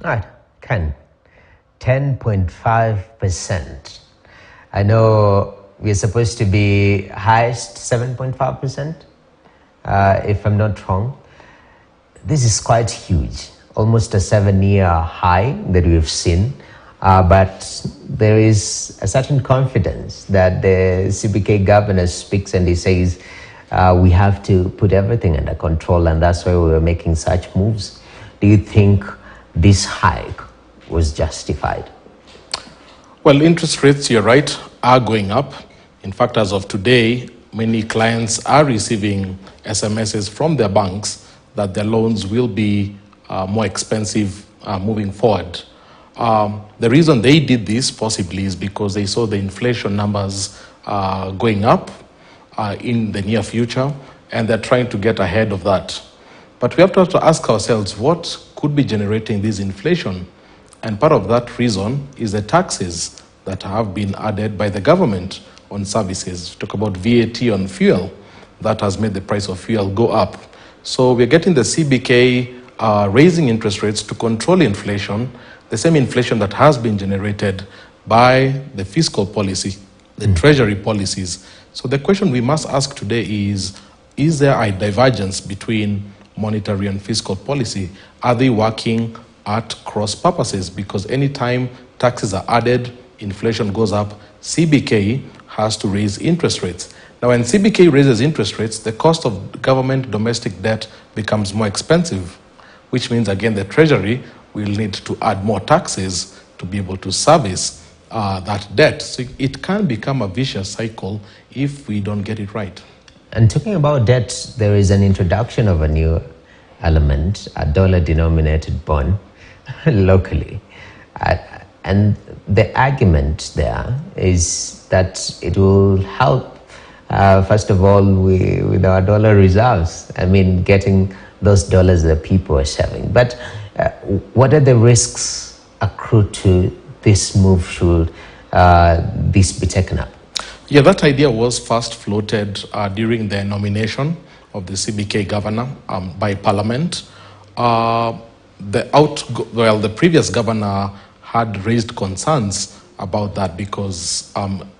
Right, Ken, 10.5%. I know we're supposed to be highest 7.5%, if I'm not wrong. This is quite huge, almost a 7-year high that we've seen. But there is a certain confidence that the CBK governor speaks and he says, we have to put everything under control, and that's why we were making such moves. Do you think this hike was justified? Well, interest rates, you're right, are going up. In fact, as of today, many clients are receiving SMSs from their banks that their loans will be more expensive moving forward. The reason they did this possibly is because they saw the inflation numbers going up in the near future, and they're trying to get ahead of that. But we have to also ask ourselves what could be generating this inflation. And part of that reason is the taxes that have been added by the government on services. Talk about VAT on fuel, that has made the price of fuel go up. So we're getting the CBK raising interest rates to control inflation, the same inflation that has been generated by the fiscal policy, the treasury policies. So the question we must ask today is there a divergence between monetary and fiscal policy? Are they working at cross purposes? Because anytime taxes are added, inflation goes up, CBK has to raise interest rates. Now, when CBK raises interest rates, the cost of government domestic debt becomes more expensive, which means, again, the Treasury will need to add more taxes to be able to service that debt. So it can become a vicious cycle if we don't get it right. And talking about debt, there is an introduction of a new element, a dollar-denominated bond locally. And the argument there is that it will help, first of all, with our dollar reserves. I mean, getting those dollars that people are saving. But what are the risks accrued to this move should this be taken up? Yeah, that idea was first floated during the nomination of the CBK governor by Parliament. The previous governor had raised concerns about that because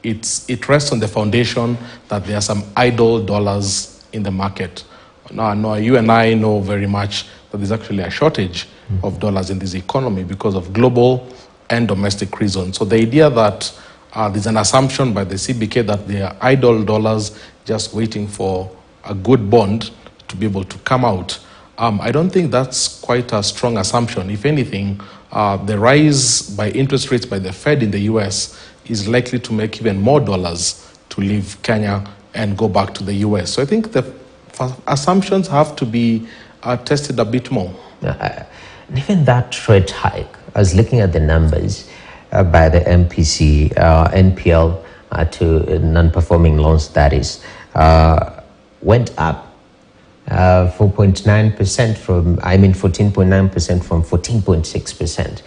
it rests on the foundation that there are some idle dollars in the market. Now, you and I know very much that there's actually a shortage of dollars in this economy because of global and domestic reasons. So the idea that there's an assumption by the CBK that there are idle dollars just waiting for a good bond to be able to come out, I don't think that's quite a strong assumption. If anything, the rise by interest rates by the Fed in the US is likely to make even more dollars to leave Kenya and go back to the US. So I think the assumptions have to be tested a bit more. Even that rate hike, I was looking at the numbers by the MPC, NPL to non-performing loans, that is, went up 14.9% from 14.6%.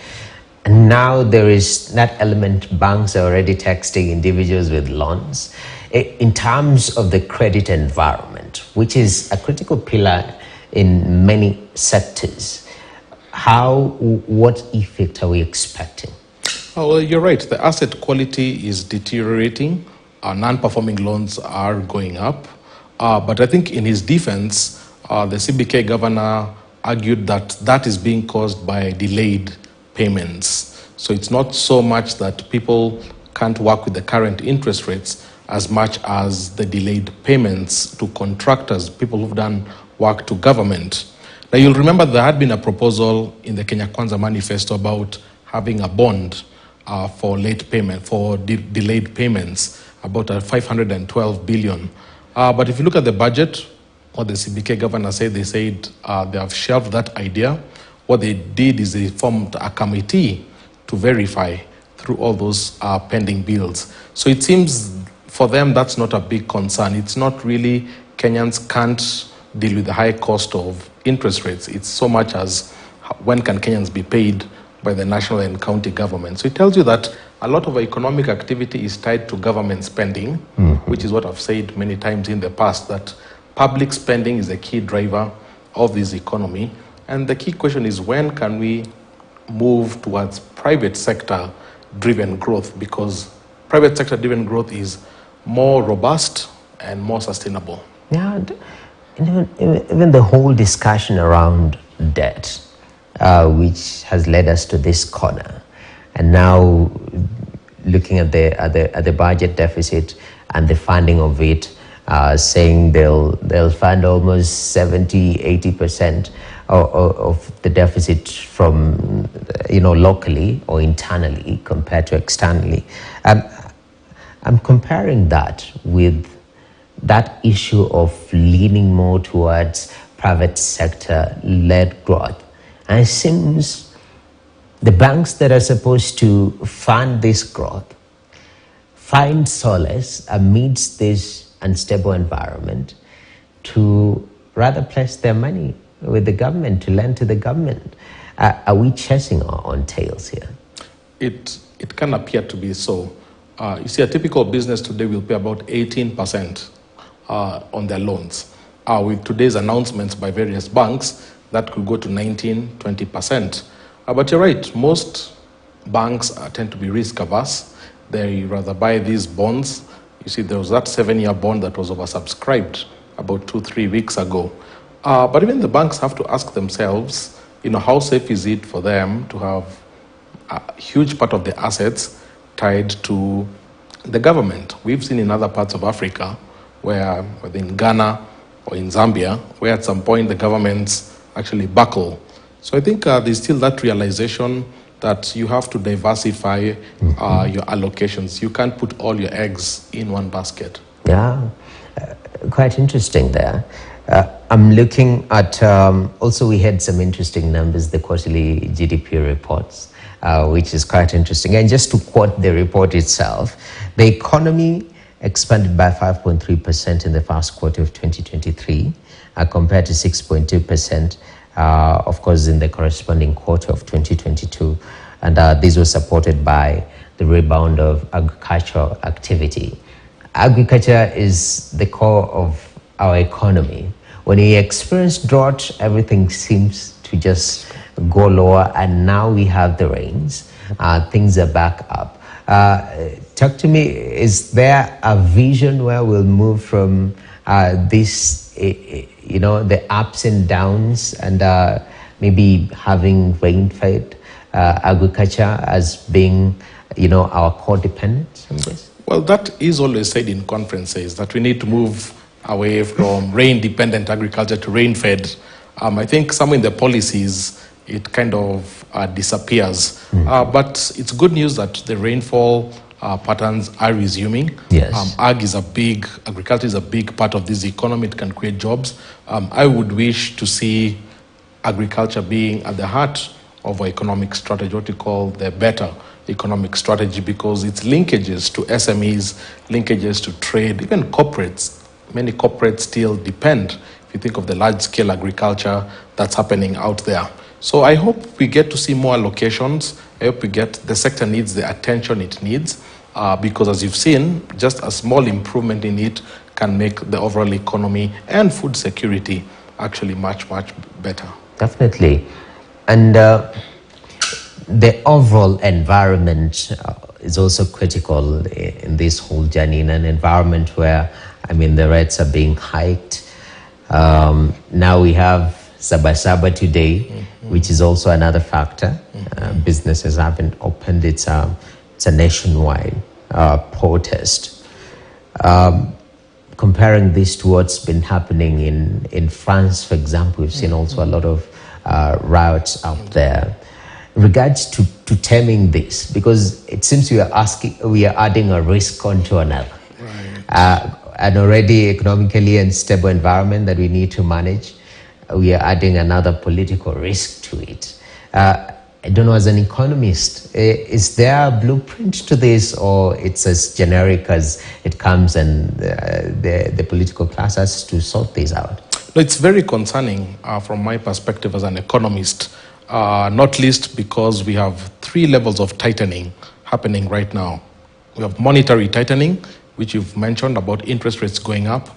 And now there is that element, banks are already taxing individuals with loans. In terms of the credit environment, which is a critical pillar in many sectors, what effect are we expecting? Oh, well, you're right. The asset quality is deteriorating. Non-performing loans are going up. But I think in his defense, the CBK governor argued that that is being caused by delayed payments. So it's not so much that people can't work with the current interest rates as much as the delayed payments to contractors, people who've done work to government. Now, you'll remember there had been a proposal in the Kenya Kwanza manifesto about having a bond for late payment, for delayed payments, about 512 billion. But if you look at the budget, what the CBK governor said, they said they have shelved that idea. What they did is they formed a committee to verify through all those pending bills. So it seems for them that's not a big concern. It's not really Kenyans can't deal with the high cost of interest rates. It's so much as when can Kenyans be paid by the national and county government. So it tells you that a lot of economic activity is tied to government spending, which is what I've said many times in the past, that public spending is a key driver of this economy. And the key question is, when can we move towards private sector driven growth, because private sector driven growth is more robust and more sustainable. Yeah, even the whole discussion around debt, which has led us to this corner, and now looking at the budget deficit and the funding of it, saying they'll fund almost 70-80% of the deficit from locally or internally compared to externally. I'm comparing that with that issue of leaning more towards private sector led growth, and it seems the banks that are supposed to fund this growth find solace amidst this unstable environment to rather place their money with the government, to lend to the government. Are we chasing our own tails here? It can appear to be so. You see, a typical business today will pay about 18% on their loans. With today's announcements by various banks, that could go to 19-20%. But you're right, most banks tend to be risk averse. They rather buy these bonds. You see, there was that 7-year bond that was oversubscribed about 2-3 weeks ago. But even the banks have to ask themselves, how safe is it for them to have a huge part of the assets tied to the government? We've seen in other parts of Africa, where in Ghana or in Zambia, where at some point the governments actually buckle. So I think there's still that realization that you have to diversify your allocations. You can't put all your eggs in one basket. Yeah, quite interesting there. I'm looking at, also we had some interesting numbers, the quarterly GDP reports, which is quite interesting. And just to quote the report itself, the economy expanded by 5.3% in the first quarter of 2023, compared to 6.2%, of course, in the corresponding quarter of 2022. And this was supported by the rebound of agricultural activity. Agriculture is the core of our economy. When we experience drought, everything seems to just go lower, and now we have the rains. Things are back up. Talk to me, is there a vision where we'll move from this, the ups and downs, and maybe having rain-fed agriculture as being, our core dependence on this? Well, that is always said in conferences, that we need to move away from rain-dependent agriculture to rain-fed. I think some in the policies, it kind of disappears. But it's good news that the rainfall patterns are resuming. Yes. Agriculture is a big part of this economy. It can create jobs. I would wish to see agriculture being at the heart of our economic strategy, what we call the better economic strategy, because its linkages to SMEs, linkages to trade, even corporates. Many corporates still depend, if you think of the large-scale agriculture that's happening out there. So I hope we get to see more allocations. I hope the sector needs the attention it needs, because as you've seen, just a small improvement in it can make the overall economy and food security actually much, much better. Definitely. And the overall environment is also critical in this whole journey, in an environment where, the rates are being hiked. Now we have Sabasaba today, which is also another factor. Businesses haven't opened. It's a nationwide protest. Comparing this to what's been happening in France, for example, we've seen also a lot of riots out there. In regards to taming this, because it seems we are adding a risk onto another. Right. An already economically unstable environment that we need to manage, we are adding another political risk to it. I don't know, as an economist, is there a blueprint to this, or it's as generic as it comes and the political class has to sort this out? No, it's very concerning from my perspective as an economist, not least because we have 3 levels of tightening happening right now. We have monetary tightening, which you've mentioned about interest rates going up.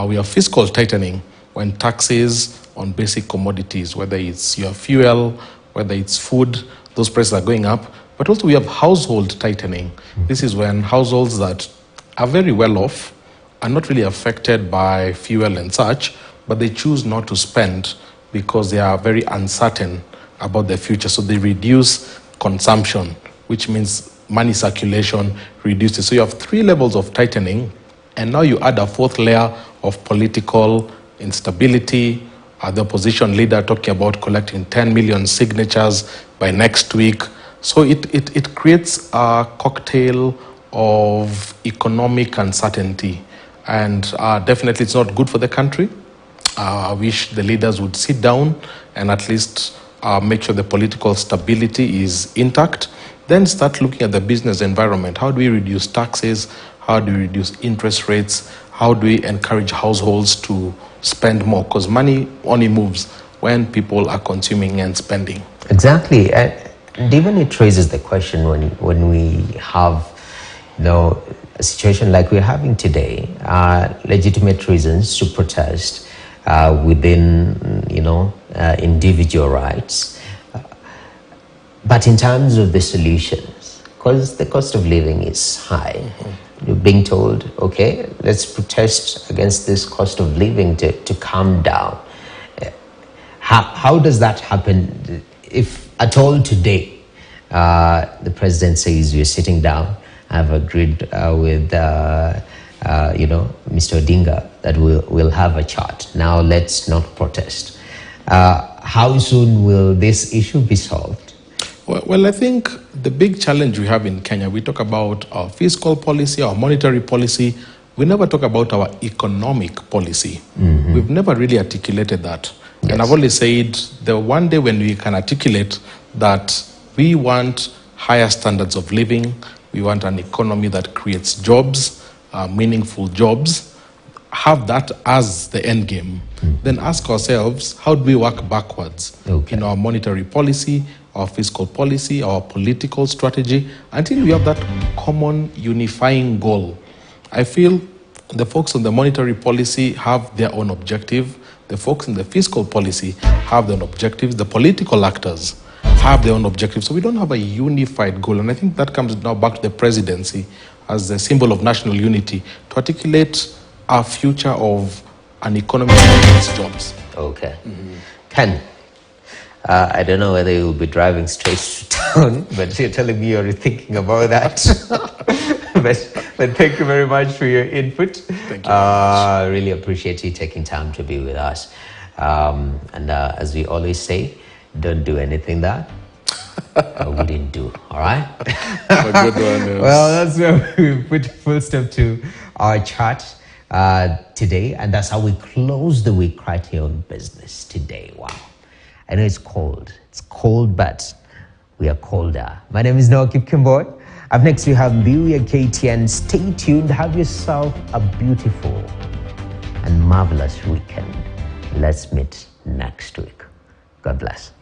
We have fiscal tightening, when taxes on basic commodities, whether it's your fuel, whether it's food, those prices are going up. But also we have household tightening. This is when households that are very well off are not really affected by fuel and such, but they choose not to spend because they are very uncertain about their future. So they reduce consumption, which means money circulation reduces. So you have 3 levels of tightening, and now you add a 4th layer of political instability. The opposition leader talking about collecting 10 million signatures by next week. So it creates a cocktail of economic uncertainty, and definitely it's not good for the country. I wish the leaders would sit down and at least make sure the political stability is intact, then start looking at the business environment. How do we reduce taxes? How do we reduce interest rates? How do we encourage households to spend more? Because money only moves when people are consuming and spending. Exactly. And even it raises the question when we have, a situation like we're having today, legitimate reasons to protest within, individual rights. But in terms of the solutions, because the cost of living is high, you're being told, okay, let's protest against this cost of living to calm down. How does that happen? If at all today, the president says we're sitting down, I've agreed with Mr. Odinga that we'll have a chat. Now let's not protest. How soon will this issue be solved? Well, I think the big challenge we have in Kenya, we talk about our fiscal policy, our monetary policy. We never talk about our economic policy. We've never really articulated that. Yes. And I've always said the one day when we can articulate that we want higher standards of living, we want an economy that creates jobs, meaningful jobs, have that as the end game, then ask ourselves, how do we work backwards in our monetary policy, our fiscal policy, our political strategy, until we have that common unifying goal. I feel the folks on the monetary policy have their own objective. The folks in the fiscal policy have their own objectives. The political actors have their own objectives. So we don't have a unified goal. And I think that comes now back to the presidency as the symbol of national unity to articulate our future of an economy that creates jobs. Okay. Ken, I don't know whether you'll be driving straight to town, but you're telling me you're thinking about that. but thank you very much for your input. Thank you very much. Really appreciate you taking time to be with us. And as we always say, don't do anything that we didn't do, all right? A good one, yes. Well, that's where we put a full stop to our chat today, and that's how we close the week right here on Business Today. Wow. I know it's cold, but we are colder. My name is Noah Kipkimboy. Up next, we have Mbuya KTN. Stay tuned. Have yourself a beautiful and marvelous weekend. Let's meet next week. God bless.